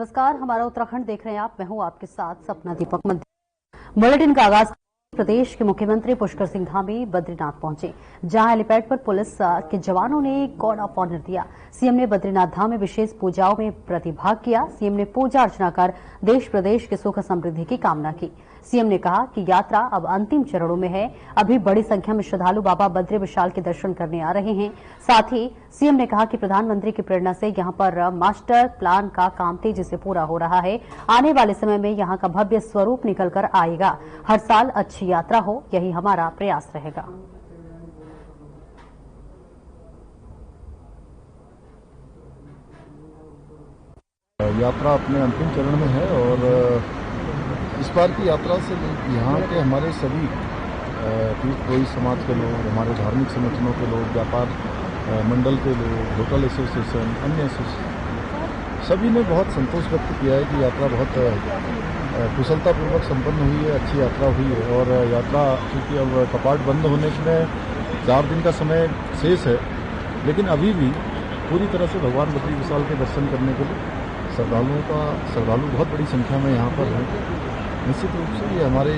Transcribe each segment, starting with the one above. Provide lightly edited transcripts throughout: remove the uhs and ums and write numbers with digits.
नमस्कार, हमारा उत्तराखंड देख रहे हैं आप। मैं हूं आपके साथ सपना दीपक मध्य। बुलेटिन का आगाज प्रदेश के मुख्यमंत्री पुष्कर सिंह धामी बद्रीनाथ पहुंचे, जहां हेलीपैड पर पुलिस के जवानों ने गॉड ऑफ ऑनर दिया। सीएम ने बद्रीनाथ धाम में विशेष पूजाओं में प्रतिभाग किया। सीएम ने पूजा अर्चना कर देश प्रदेश के सुख समृद्धि की कामना की। सीएम ने कहा कि यात्रा अब अंतिम चरणों में है। अभी बड़ी संख्या में श्रद्धालु बाबा बद्री विशाल के दर्शन करने आ रहे हैं। साथ ही सीएम ने कहा कि प्रधानमंत्री की प्रेरणा से यहां पर मास्टर प्लान का काम तेजी से पूरा हो रहा है। आने वाले समय में यहां का भव्य स्वरूप निकल कर आएगा। हर साल अच्छी यात्रा हो, यही हमारा प्रयास रहेगा। यात्रा अपने अंतिम चरण में है और इस बार की यात्रा से यहाँ के हमारे सभी तीर्थप्रेमी समाज के लोग, हमारे धार्मिक संगठनों के लोग, व्यापार मंडल के लोग, होटल एसोसिएशन, अन्य एसोसिएशन, सभी ने बहुत संतोष व्यक्त किया है कि यात्रा बहुत कुशलतापूर्वक संपन्न हुई है, अच्छी यात्रा हुई है। और यात्रा चूँकि अब कपाट बंद होने में 4 दिन का समय शेष है, लेकिन अभी भी पूरी तरह से भगवान बद्री विशाल के दर्शन करने के लिए श्रद्धालु बहुत बड़ी संख्या में यहाँ पर हैं। निश्चित रूप से ये हमारे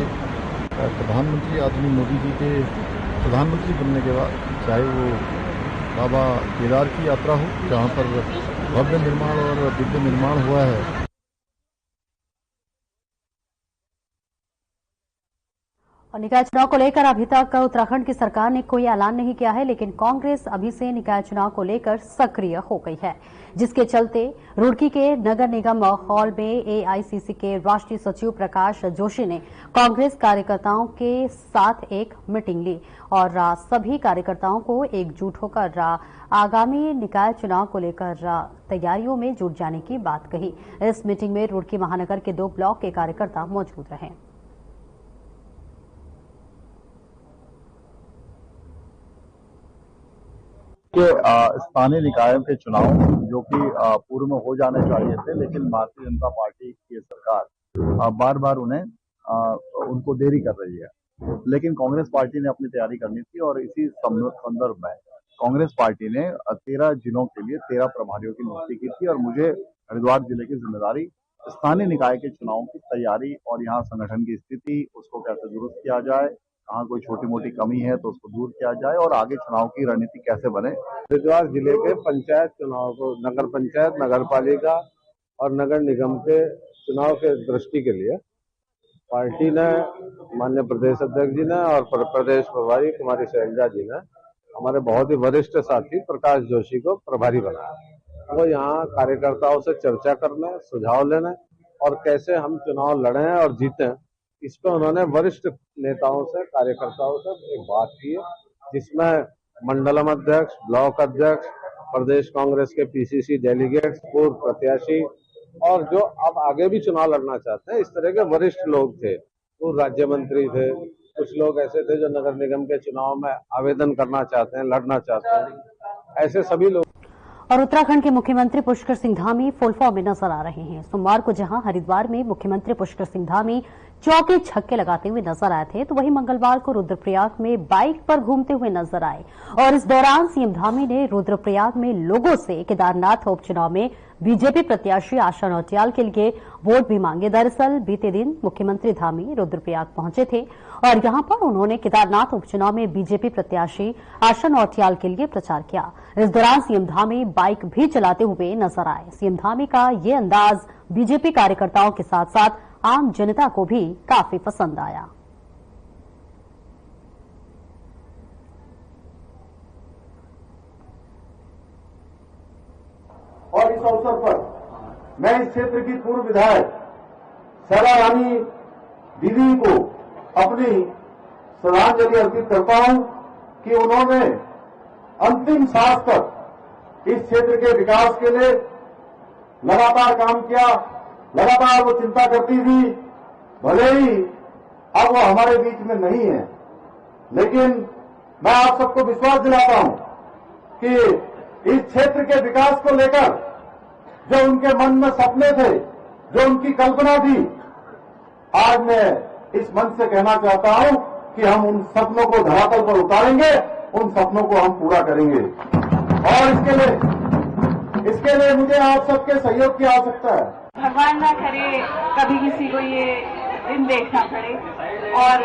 प्रधानमंत्री आदरणीय मोदी जी के प्रधानमंत्री बनने के बाद, चाहे वो बाबा केदार की यात्रा हो, जहाँ पर भव्य निर्माण और दिव्य निर्माण हुआ है। और निकाय चुनाव को लेकर अभी तक उत्तराखंड की सरकार ने कोई ऐलान नहीं किया है, लेकिन कांग्रेस अभी से निकाय चुनाव को लेकर सक्रिय हो गई है, जिसके चलते रुड़की के नगर निगम हॉल में एआईसीसी के राष्ट्रीय सचिव प्रकाश जोशी ने कांग्रेस कार्यकर्ताओं के साथ एक मीटिंग ली और सभी कार्यकर्ताओं को एकजुट होकर आगामी निकाय चुनाव को लेकर तैयारियों में जुट जाने की बात कही। इस मीटिंग में रुड़की महानगर के 2 ब्लॉक के कार्यकर्ता मौजूद रहे। के स्थानीय निकायों के चुनाव जो कि पूर्व में हो जाने चाहिए थे, लेकिन भारतीय जनता पार्टी की सरकार बार बार उनको देरी कर रही है। लेकिन कांग्रेस पार्टी ने अपनी तैयारी करनी थी और इसी संदर्भ में कांग्रेस पार्टी ने 13 जिलों के लिए 13 प्रभारियों की नियुक्ति की थी और मुझे हरिद्वार जिले की जिम्मेदारी स्थानीय निकाय के चुनाव की तैयारी और यहाँ संगठन की स्थिति, उसको कैसे दुरुस्त किया जाए, कहाँ कोई छोटी मोटी कमी है तो उसको दूर किया जाए और आगे चुनाव की रणनीति कैसे बने। हरिद्वार जिले के पंचायत चुनाव को नगर पंचायत, नगर पालिका और नगर निगम के चुनाव के दृष्टि के लिए पार्टी ने, माननीय प्रदेश अध्यक्ष जी ने और प्रदेश प्रभारी कुमारी शैलजा जी ने हमारे बहुत ही वरिष्ठ साथी प्रकाश जोशी को प्रभारी बनाया। वो यहाँ कार्यकर्ताओं से चर्चा करने, सुझाव लेने और कैसे हम चुनाव लड़ें और जीतें, इस पर उन्होंने वरिष्ठ नेताओं से, कार्यकर्ताओं से एक बात की है, जिसमें मंडलम अध्यक्ष, ब्लॉक अध्यक्ष, प्रदेश कांग्रेस के पीसीसी डेलीगेट्स, पूर्व प्रत्याशी और जो अब आगे भी चुनाव लड़ना चाहते हैं, इस तरह के वरिष्ठ लोग थे। पूर्व राज्य मंत्री थे, कुछ लोग ऐसे थे जो नगर निगम के चुनाव में आवेदन करना चाहते हैं, लड़ना चाहते हैं, ऐसे सभी लोग। और उत्तराखंड के मुख्यमंत्री पुष्कर सिंह धामी फुल फॉर्म में नजर आ रहे हैं। सोमवार को जहां हरिद्वार में मुख्यमंत्री पुष्कर सिंह धामी चौके छक्के लगाते हुए नजर आए थे, तो वहीं मंगलवार को रुद्रप्रयाग में बाइक पर घूमते हुए नजर आए और इस दौरान सीएम धामी ने रुद्रप्रयाग में लोगों से केदारनाथ उपचुनाव में बीजेपी प्रत्याशी आशा नौटियाल के लिए वोट भी मांगे। दरअसल बीते दिन मुख्यमंत्री धामी रुद्रप्रयाग पहुंचे थे और यहां पर उन्होंने केदारनाथ उपचुनाव में बीजेपी प्रत्याशी आशा नौटियाल के लिए प्रचार किया। इस दौरान सीएम धामी बाइक भी चलाते हुए नजर आए। सीएम धामी का ये अंदाज बीजेपी कार्यकर्ताओं के साथ साथ आम जनता को भी काफी पसंद आया। और इस अवसर पर मैं इस क्षेत्र की पूर्व विधायक शैला रानी दीदी को अपनी श्रद्धांजलि अर्पित करता हूं कि उन्होंने अंतिम सांस तक इस क्षेत्र के विकास के लिए लगातार काम किया, लगातार वो चिंता करती थी। भले ही अब वो हमारे बीच में नहीं है, लेकिन मैं आप सबको विश्वास दिलाता हूं कि इस क्षेत्र के विकास को लेकर जो उनके मन में सपने थे, जो उनकी कल्पना थी, आज मैं इस मंच से कहना चाहता हूं कि हम उन सपनों को धरातल पर उतारेंगे, उन सपनों को हम पूरा करेंगे। और इसके लिए मुझे आप सबके सहयोग की आवश्यकता है। भगवान ना करे कभी किसी को ये दिन देखना पड़े, और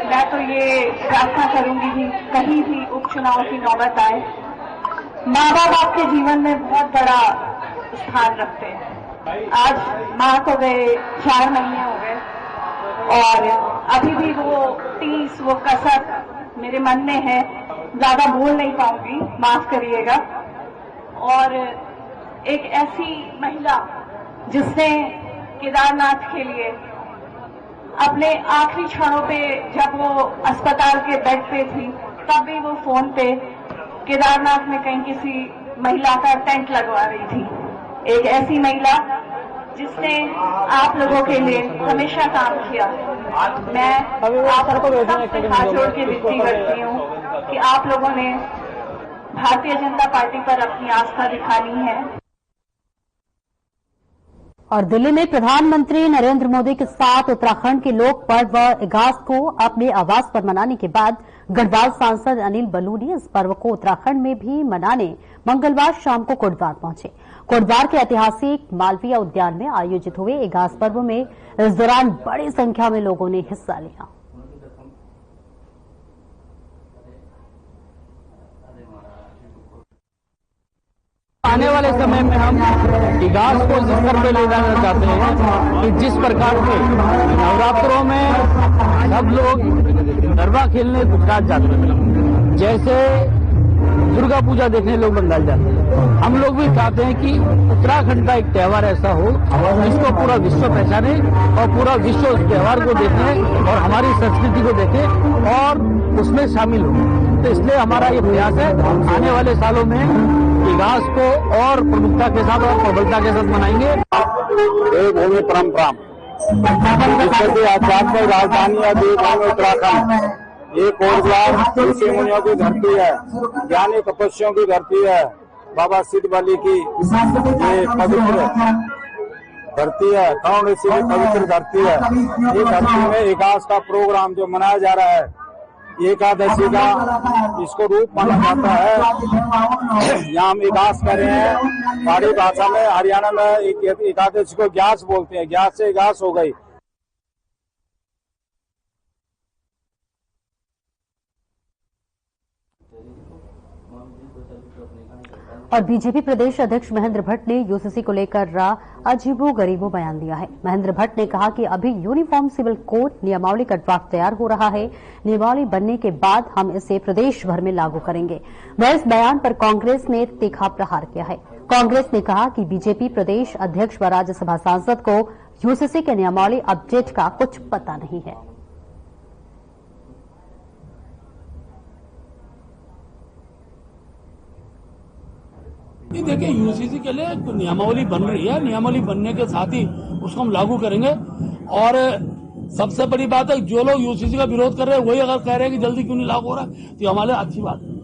मैं तो ये प्रार्थना करूंगी कि कहीं भी उपचुनाव की नौबत आए। माँ बाप आपके जीवन में बहुत बड़ा स्थान रखते हैं। आज माँ को गए 4 महीने हो गए और अभी भी वो टीस, वो कसक मेरे मन में है। ज्यादा बोल नहीं पाऊंगी, माफ करिएगा। और एक ऐसी महिला जिसने केदारनाथ के लिए अपने आखिरी क्षणों पे, जब वो अस्पताल के बेड पे थी, तब भी वो फोन पे केदारनाथ में कहीं किसी महिला का टेंट लगवा रही थी। एक ऐसी महिला जिसने आप लोगों के लिए हमेशा काम किया। मैं आप सबसे हाथ जोड़ के विनती करती हूँ कि आप लोगों ने भारतीय जनता पार्टी पर अपनी आस्था दिखानी है। और दिल्ली में प्रधानमंत्री नरेंद्र मोदी के साथ उत्तराखंड के लोक पर्व इगास को अपने आवास पर मनाने के बाद गढ़वाल सांसद अनिल बलूनी इस पर्व को उत्तराखंड में भी मनाने मंगलवार शाम को कोटद्वार पहुंचे। कोटद्वार के ऐतिहासिक मालवीय उद्यान में आयोजित हुए इगास पर्व में इस दौरान बड़ी संख्या में लोगों ने हिस्सा लिया। आने वाले समय में हम इगास को इस स्तर पे ले जाना चाहते हैं कि जिस प्रकार के नवरात्रों में सब लोग गरबा खेलने गुजरात जाते हैं, जैसे दुर्गा पूजा देखने लोग बंगाल जाते हैं, हम लोग भी चाहते हैं कि उत्तराखंड का एक त्योहार ऐसा हो जिसको पूरा विश्व पहचाने और पूरा विश्व उस त्योहार को देखे और हमारी संस्कृति को देखे और उसमें शामिल हो। तो इसलिए हमारा ये प्रयास है आने वाले सालों में इगास को और प्रमुखता के साथ और प्रबलता के साथ मनाएंगे। देवभूमि परंपरा आध्यात्मिक राजधानी है देवभूमि उत्तराखंड। ये कोटद्वार ऋषि मुनियों की धरती है, ज्ञानी तपस्वियों की धरती है, बाबा सिद्ध बलि की ये पवित्र धरती है, कौन ऋषि की पवित्र धरती है। ये धरती में इगास का प्रोग्राम जो मनाया जा रहा है, एकादशी का इसको रूप माना जाता है। यहाँ हम इगास कर रहे हैं, पहाड़ी भाषा में हरियाणा में एकादशी को ग्यास बोलते हैं, ग्यास से इगास हो गई। और बीजेपी प्रदेश अध्यक्ष महेंद्र भट्ट ने यूसीसी को लेकर अजीबोगरीबो बयान दिया है। महेंद्र भट्ट ने कहा कि अभी यूनिफॉर्म सिविल कोड नियमावली का ड्राफ्ट तैयार हो रहा है, नियमावली बनने के बाद हम इसे प्रदेश भर में लागू करेंगे। वह इस बयान पर कांग्रेस ने तीखा प्रहार किया है। कांग्रेस ने कहा कि बीजेपी प्रदेश अध्यक्ष व राज्यसभा सांसद को यूसीसी के नियमावली अपडेट का कुछ पता नहीं है। देखिए, यूसीसी के लिए नियमावली बन रही है, नियमावली बनने के साथ ही उसको हम लागू करेंगे। और सबसे बड़ी बात है, जो लोग यूसीसी का विरोध कर रहे हैं वही अगर कह रहे हैं कि जल्दी क्यों नहीं लागू हो रहा है, तो हमारे लिए अच्छी बात है।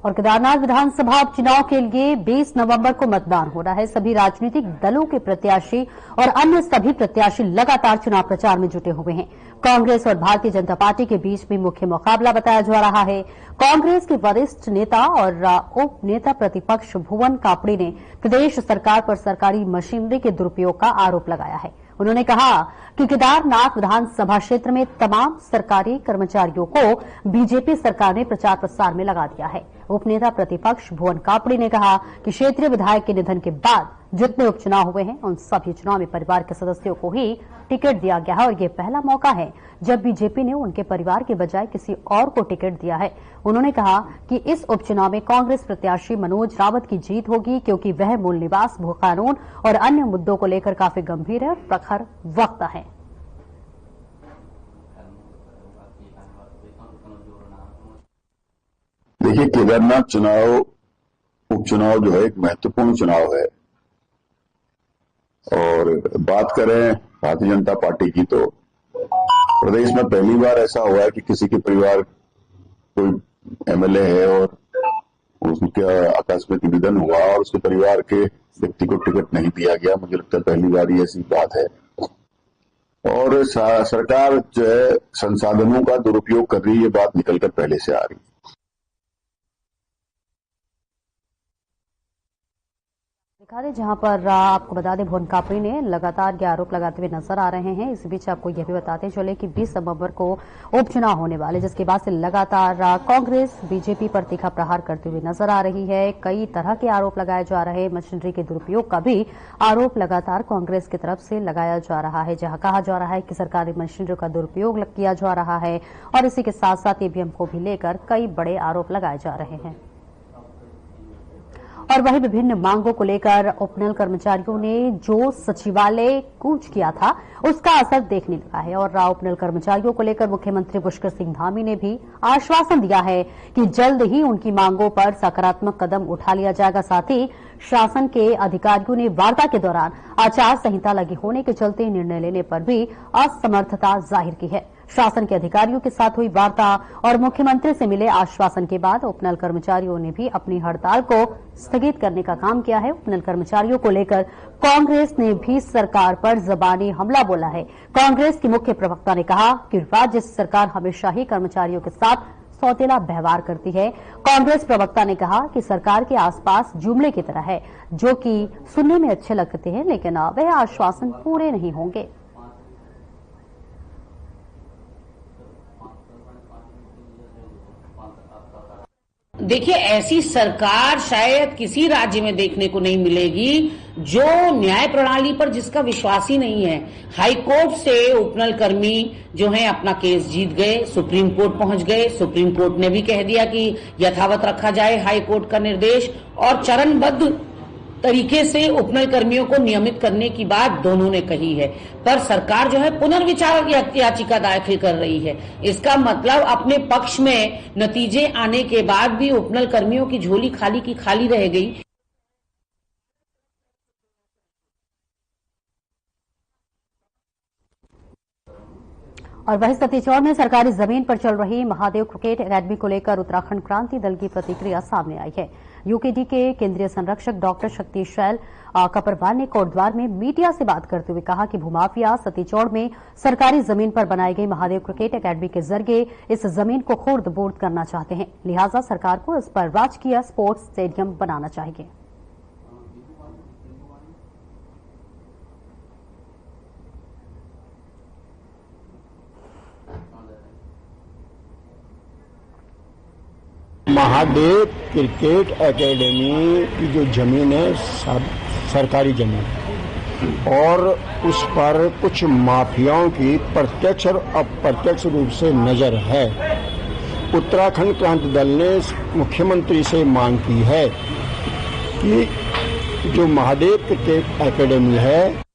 और केदारनाथ विधानसभा उपचुनाव के लिए 20 नवंबर को मतदान हो रहा है। सभी राजनीतिक दलों के प्रत्याशी और अन्य सभी प्रत्याशी लगातार चुनाव प्रचार में जुटे हुए हैं। कांग्रेस और भारतीय जनता पार्टी के बीच में मुख्य मुकाबला बताया जा रहा है। कांग्रेस के वरिष्ठ नेता और उप नेता प्रतिपक्ष भुवन कापड़ी ने प्रदेश सरकार पर सरकारी मशीनरी के दुरुपयोग का आरोप लगाया है। उन्होंने कहा कि केदारनाथ विधानसभा क्षेत्र में तमाम सरकारी कर्मचारियों को बीजेपी सरकार ने प्रचार प्रसार में लगा दिया है। उपनेता प्रतिपक्ष भुवन कापड़ी ने कहा कि क्षेत्रीय विधायक के निधन के बाद जितने उपचुनाव हुए हैं उन सभी चुनाव में परिवार के सदस्यों को ही टिकट दिया गया है और ये पहला मौका है जब बीजेपी ने उनके परिवार के बजाय किसी और को टिकट दिया है। उन्होंने कहा कि इस उपचुनाव में कांग्रेस प्रत्याशी मनोज रावत की जीत होगी क्योंकि वह मूल निवास भू कानून और अन्य मुद्दों को लेकर काफी गंभीर है और प्रखर वक्ता है। देखिए, केदारनाथ चुनाव उपचुनाव जो है एक महत्वपूर्ण चुनाव है और बात करें भारतीय जनता पार्टी की तो प्रदेश में पहली बार ऐसा हुआ है कि किसी के परिवार कोई एमएलए है और उसका आकस्मिक निधन हुआ और उसके परिवार के व्यक्ति को टिकट नहीं दिया गया। मुझे लगता है पहली बार ही ऐसी बात है और सरकार जो है संसाधनों का दुरुपयोग कर रही है, ये बात निकलकर पहले से आ रही है। दिखा दें, जहां पर आपको बता दें, भुवन कापड़ी ने लगातार ये आरोप लगाते हुए नजर आ रहे हैं। इस बीच आपको यह भी बताते चले कि 20 नवंबर को उपचुनाव होने वाले, जिसके बाद से लगातार कांग्रेस बीजेपी पर तीखा प्रहार करते हुए नजर आ रही है। कई तरह के आरोप लगाए जा रहे हैं। मशीनरी के दुरुपयोग का भी आरोप लगातार कांग्रेस की तरफ से लगाया जा रहा है, जहां कहा जा रहा है कि सरकारी मशीनरी का दुरुपयोग किया जा रहा है और इसी के साथ साथ ईवीएम को भी लेकर कई बड़े आरोप लगाए जा रहे हैं। और वहीं विभिन्न मांगों को लेकर उपनल कर्मचारियों ने जो सचिवालय कूच किया था, उसका असर देखने लगा है। और उपनल कर्मचारियों को लेकर मुख्यमंत्री पुष्कर सिंह धामी ने भी आश्वासन दिया है कि जल्द ही उनकी मांगों पर सकारात्मक कदम उठा लिया जाएगा। साथ ही शासन के अधिकारियों ने वार्ता के दौरान आचार संहिता लगे होने के चलते निर्णय लेने पर भी असमर्थता जाहिर की है। शासन के अधिकारियों के साथ हुई वार्ता और मुख्यमंत्री से मिले आश्वासन के बाद उपनल कर्मचारियों ने भी अपनी हड़ताल को स्थगित करने का काम किया है। उपनल कर्मचारियों को लेकर कांग्रेस ने भी सरकार पर जबानी हमला बोला है। कांग्रेस की मुख्य प्रवक्ता ने कहा कि राज्य सरकार हमेशा ही कर्मचारियों के साथ सौतेला व्यवहार करती है। कांग्रेस प्रवक्ता ने कहा कि सरकार के आसपास जुमले की तरह है, जो कि सुनने में अच्छे लगते हैं, लेकिन वह आश्वासन पूरे नहीं होंगे। देखिए, ऐसी सरकार शायद किसी राज्य में देखने को नहीं मिलेगी जो न्याय प्रणाली पर जिसका विश्वास ही नहीं है। हाई कोर्ट से उपनल कर्मी जो हैं अपना केस जीत गए, सुप्रीम कोर्ट पहुंच गए। सुप्रीम कोर्ट ने भी कह दिया कि यथावत रखा जाए हाई कोर्ट का निर्देश, और चरणबद्ध तरीके से उपनल कर्मियों को नियमित करने की बात दोनों ने कही है। पर सरकार जो है पुनर्विचार याचिका दाखिल कर रही है। इसका मतलब अपने पक्ष में नतीजे आने के बाद भी उपनल कर्मियों की झोली खाली की खाली रह गई। और वहीं सतीचौड़ में सरकारी जमीन पर चल रही महादेव क्रिकेट एकेडमी को लेकर उत्तराखंड क्रांति दल की प्रतिक्रिया सामने आई है। यूकेडी के केंद्रीय संरक्षक डॉक्टर शक्तिशैल कपरवाल ने कोटद्वार में मीडिया से बात करते हुए कहा कि भूमाफिया सतीचौड़ में सरकारी जमीन पर बनाई गई महादेव क्रिकेट एकेडमी के जरिए इस जमीन को खुर्द बुर्द करना चाहते हैं। लिहाजा सरकार को इस पर राजकीय स्पोर्ट्स स्टेडियम बनाना चाहिए। महादेव क्रिकेट एकेडमी की जो जमीन है सरकारी जमीन है और उस पर कुछ माफियाओं की प्रत्यक्ष और अप्रत्यक्ष रूप से नजर है। उत्तराखंड क्रांति दल ने मुख्यमंत्री से मांग की है कि जो महादेव क्रिकेट एकेडमी है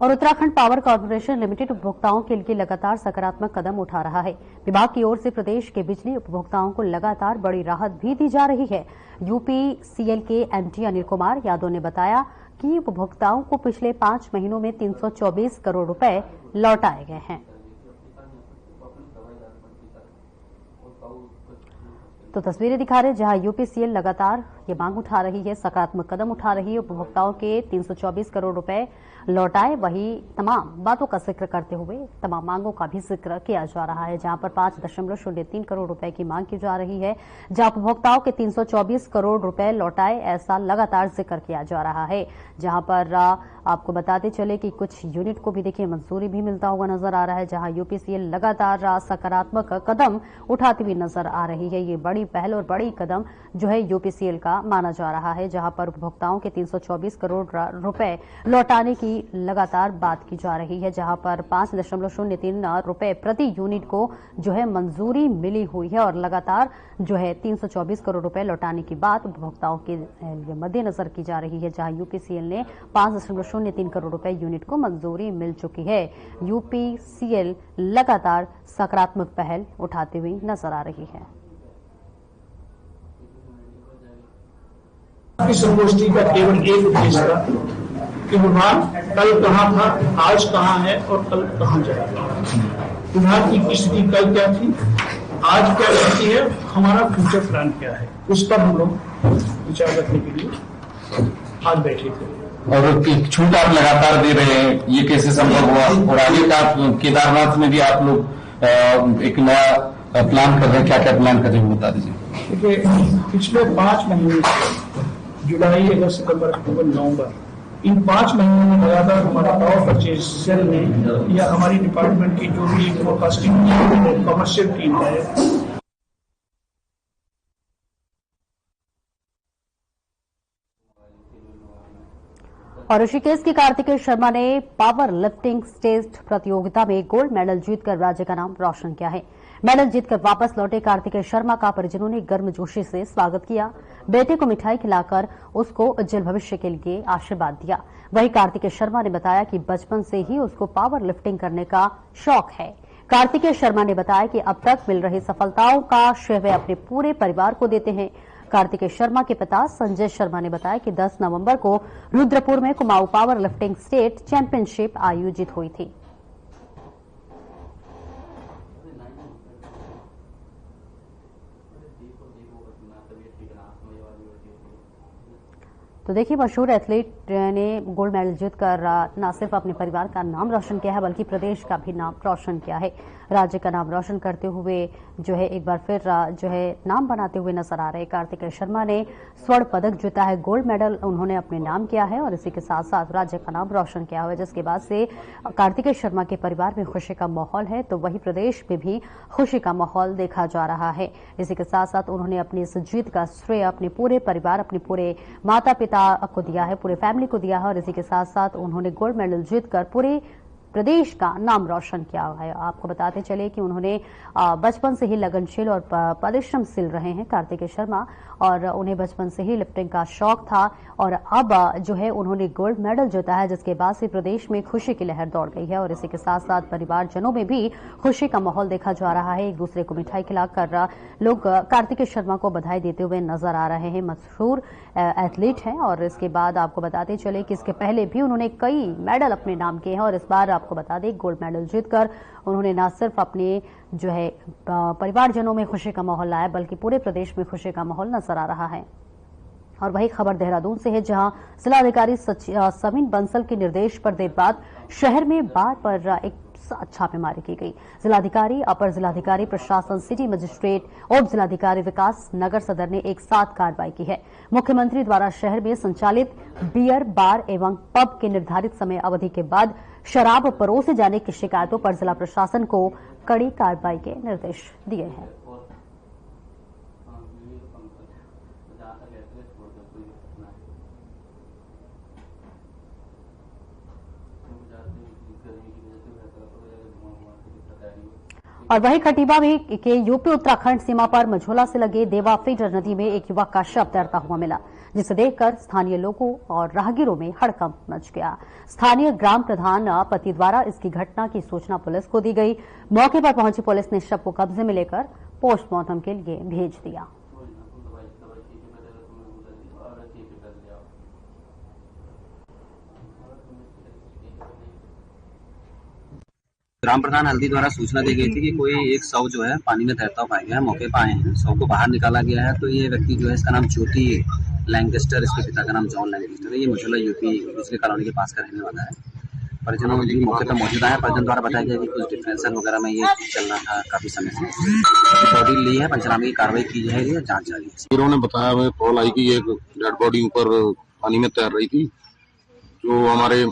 और उत्तराखंड पावर कॉर्पोरेशन लिमिटेड उपभोक्ताओं के लिए लगातार सकारात्मक कदम उठा रहा है। विभाग की ओर से प्रदेश के बिजली उपभोक्ताओं को लगातार बड़ी राहत भी दी जा रही है। यूपीसीएल के एमडी अनिल कुमार यादव ने बताया कि उपभोक्ताओं को पिछले 5 महीनों में 324 करोड़ रुपए लौटाए गए हैं। तो तस्वीरें दिखा रहे जहां यूपीसीएल लगातार ये मांग उठा रही है, सकारात्मक कदम उठा रही है। उपभोक्ताओं के 324 करोड़ रुपए लौटाए, वही तमाम बातों का जिक्र करते हुए तमाम मांगों का भी जिक्र किया जा रहा है, जहां पर 5.03 करोड़ रुपए की मांग की जा रही है। जहां उपभोक्ताओं के 324 करोड़ रुपए लौटाए, ऐसा लगातार जिक्र किया जा रहा है। जहां पर आपको बताते चले कि कुछ यूनिट को भी देखिए मंजूरी भी मिलता हुआ नजर आ रहा है, जहां यूपीसीएल लगातार सकारात्मक कदम उठाती हुई नजर आ रही है। ये बड़ी पहल और बड़ी कदम जो है यूपीसीएल का माना जा रहा है, जहां पर उपभोक्ताओं के 324 करोड़ रुपए लौटाने की लगातार बात की जा रही है, जहां पर 5.03 रुपए प्रति यूनिट को जो है मंजूरी मिली हुई है और लगातार जो है 324 करोड़ रुपए लौटाने की बात उपभोक्ताओं के मद्देनजर की जा रही है, जहां यूपीसीएल ने 5.03 करोड़ रुपए यूनिट को मंजूरी मिल चुकी है। यूपीसीएल लगातार सकारात्मक पहल उठाती हुई नजर आ रही है। संगोष्ठी का केवल एक उद्देश्य था कि विभाग कल कहाँ था, आज कहाँ है और कल कहाँ जाएगा। विभाग की स्थिति कल क्या थी, आज क्या स्थिति है, हमारा फ्यूचर प्लान क्या है। उस पर हम लोग विचार रखने के लिए आज बैठे थे। और छूट आप लगातार दे रहे हैं, ये कैसे संभव हुआ? और आगे का केदारनाथ में भी आप लोग एक नया प्लान कर रहे हैं, क्या क्या प्लान कर रहे हैं बता दीजिए। देखिए, पिछले 5 महीने जुलाई, अगस्त, सितंबर, अक्टूबर, नवंबर, इन 5 महीनों में लगातार हमारा पावर परचेज सेल ने या हमारी डिपार्टमेंट की जो भी फोरकास्टिंग कमर्शियल टीम है, और ऋषिकेश की कार्तिकेय शर्मा ने पावर लिफ्टिंग टेस्ट प्रतियोगिता में गोल्ड मेडल जीतकर राज्य का नाम रोशन किया है। मेडल जीतकर वापस लौटे कार्तिकेय शर्मा का परिजनों ने गर्मजोशी से स्वागत किया। बेटे को मिठाई खिलाकर उसको उज्जवल भविष्य के लिए आशीर्वाद दिया। वहीं कार्तिकेय शर्मा ने बताया कि बचपन से ही उसको पावर लिफ्टिंग करने का शौक है। कार्तिकेय शर्मा ने बताया कि अब तक मिल रही सफलताओं का श्रेय वे अपने पूरे परिवार को देते हैं। कार्तिकेय शर्मा के पिता संजय शर्मा ने बताया कि 10 नवंबर को रुद्रपुर में Kumaon power lifting state championship आयोजित हुई थी। तो देखिए, मशहूर एथलीट ने गोल्ड मेडल जीतकर न सिर्फ अपने परिवार का नाम रोशन किया है बल्कि प्रदेश का भी नाम रोशन किया है। राज्य का नाम रोशन करते हुए जो है एक बार फिर जो है नाम बनाते हुए नजर आ रहे कार्तिकेय शर्मा ने स्वर्ण पदक जीता है। गोल्ड मेडल उन्होंने अपने नाम किया है और इसी के साथ साथ राज्य का नाम रोशन किया हुआ है, जिसके बाद से कार्तिकेय शर्मा के परिवार में खुशी का माहौल है तो वहीं प्रदेश में भी खुशी का माहौल देखा जा रहा है। इसी के साथ साथ उन्होंने अपनी इस जीत का श्रेय अपने पूरे परिवार, अपने पूरे माता पिता को दिया है, पूरे फैमिली को दिया है और इसी के साथ साथ उन्होंने गोल्ड मेडल जीतकर पूरे प्रदेश का नाम रोशन किया है। आपको बताते चले कि उन्होंने बचपन से ही लगनशील और परिश्रमशील रहे हैं कार्तिकेय शर्मा और उन्हें बचपन से ही लिफ्टिंग का शौक था और अब जो है उन्होंने गोल्ड मेडल जीता है, जिसके बाद से प्रदेश में खुशी की लहर दौड़ गई है और इसी के साथ साथ परिवारजनों में भी खुशी का माहौल देखा जा रहा है। एक दूसरे को मिठाई खिलाकर लोग कार्तिकेय शर्मा को बधाई देते हुए नजर आ रहे हैं। मशहूर एथलीट हैं और इसके बाद आपको बताते चले कि इसके पहले भी उन्होंने कई मेडल अपने नाम किए हैं और इस बार आपको बता दें गोल्ड मेडल जीतकर उन्होंने न सिर्फ अपने जो है परिवारजनों में खुशी का माहौल लाया बल्कि पूरे प्रदेश में खुशी का माहौल नजर आ रहा है। और वही खबर देहरादून से है, जहां जिलाधिकारी समीन बंसल के निर्देश पर देर बाद शहर में बार पर एक छापेमारी की गई। जिलाधिकारी, अपर जिलाधिकारी प्रशासन, सिटी मजिस्ट्रेट, उप जिलाधिकारी विकास नगर सदर ने एक साथ कार्रवाई की है। मुख्यमंत्री द्वारा शहर में संचालित बियर बार एवं पब के निर्धारित समय अवधि के बाद शराब परोसे जाने की शिकायतों पर जिला प्रशासन को कड़ी कार्रवाई के निर्देश दिए हैं। और वहीं खटीमा में के यूपी उत्तराखंड सीमा पर मझोला से लगे देवा फीडर नदी में एक युवक का शव तैरता हुआ मिला, जिसे देखकर स्थानीय लोगों और राहगीरों में हड़कंप मच गया। स्थानीय ग्राम प्रधान पति द्वारा इसकी घटना की सूचना पुलिस को दी गई। मौके पर पहुंची पुलिस ने शव को कब्जे में लेकर पोस्टमार्टम के लिए भेज दिया। ग्राम प्रधान हल्दी द्वारा सूचना दी गई थी कि कोई एक शव जो है पानी में तैरता हुआ पाया गया है। मौके पर आए हैं, शव को बाहर निकाला गया है। तो ये व्यक्ति जो है, इसका नाम ज्योति लैंकेस्टर, इसके पिता का नाम जॉन लैंकेस्टर है। ये मझोला यूपी बिजली कॉलोनी के पास का रहने वाला है। परिजनों में भी मौके पर मौजूद है। परिजन द्वारा बताया गया कि कुछ डिफरेंशियल वगैरह में ये चल रहा था काफी समय से। बॉडी ली है, पंचनामे की कार्रवाई की जाएगी, जाँच जारी है। उन्होंने बताया, हमें कॉल आई कि एक डेड बॉडी ऊपर पानी में तैर रही थी। जो हमारे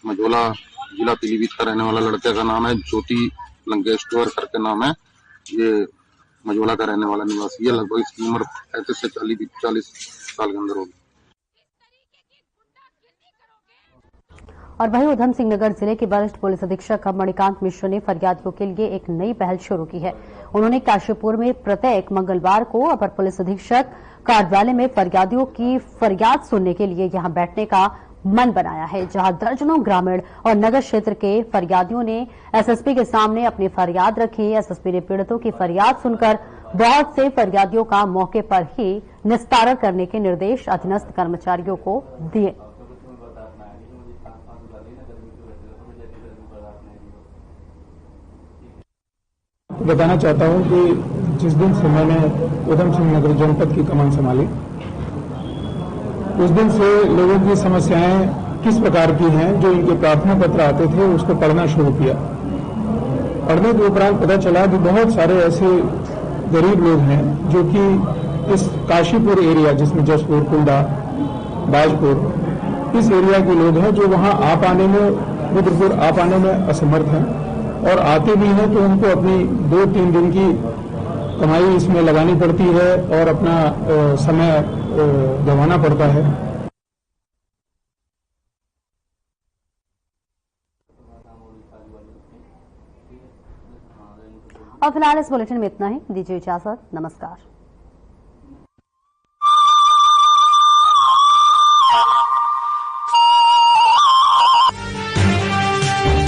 मझोला जिला पीलीभीत का रहने वाला लड़के का नाम है ज्योति लंकेश्वर करके नाम है। ये मझोला का रहने वाला निवासी है। लगभग इसकी उम्र 35 से 40 साल के अंदर होगी। और वहीं उधम सिंह नगर जिले के वरिष्ठ पुलिस अधीक्षक मणिकांत मिश्र ने फरियादियों के लिए एक नई पहल शुरू की है। उन्होंने काशीपुर में प्रत्येक मंगलवार को अपर पुलिस अधीक्षक कार्यालय में फरियादियों की फरियाद सुनने के लिए यहां बैठने का मन बनाया है, जहां दर्जनों ग्रामीण और नगर क्षेत्र के फरियादियों ने एसएसपी के सामने अपनी फरियाद रखी। एसएसपी ने पीड़ितों की फरियाद सुनकर बहुत से फरियादियों का मौके पर ही निस्तारण करने के निर्देश अधीनस्थ कर्मचारियों को दिए। बताना चाहता हूं कि जिस दिन से मैंने उधम सिंह नगर जनपद की कमान संभाली, उस दिन से लोगों की समस्याएं किस प्रकार की हैं, जो इनके प्रार्थना पत्र आते थे उसको पढ़ना शुरू किया। पढ़ने के उपरांत पता चला कि बहुत सारे ऐसे गरीब लोग हैं जो कि इस काशीपुर एरिया, जिसमें जसपुर, कुंडा, बाजपुर, इस एरिया के लोग हैं जो वहां आ पाने में, रुद्रपुर आ पाने में असमर्थ हैं, और आते भी हैं तो उनको अपनी 2-3 दिन की कमाई इसमें लगानी पड़ती है और अपना समय गंवाना पड़ता है। और फिलहाल इस बुलेटिन में इतना ही। दीजिए इजाजत। नमस्कार।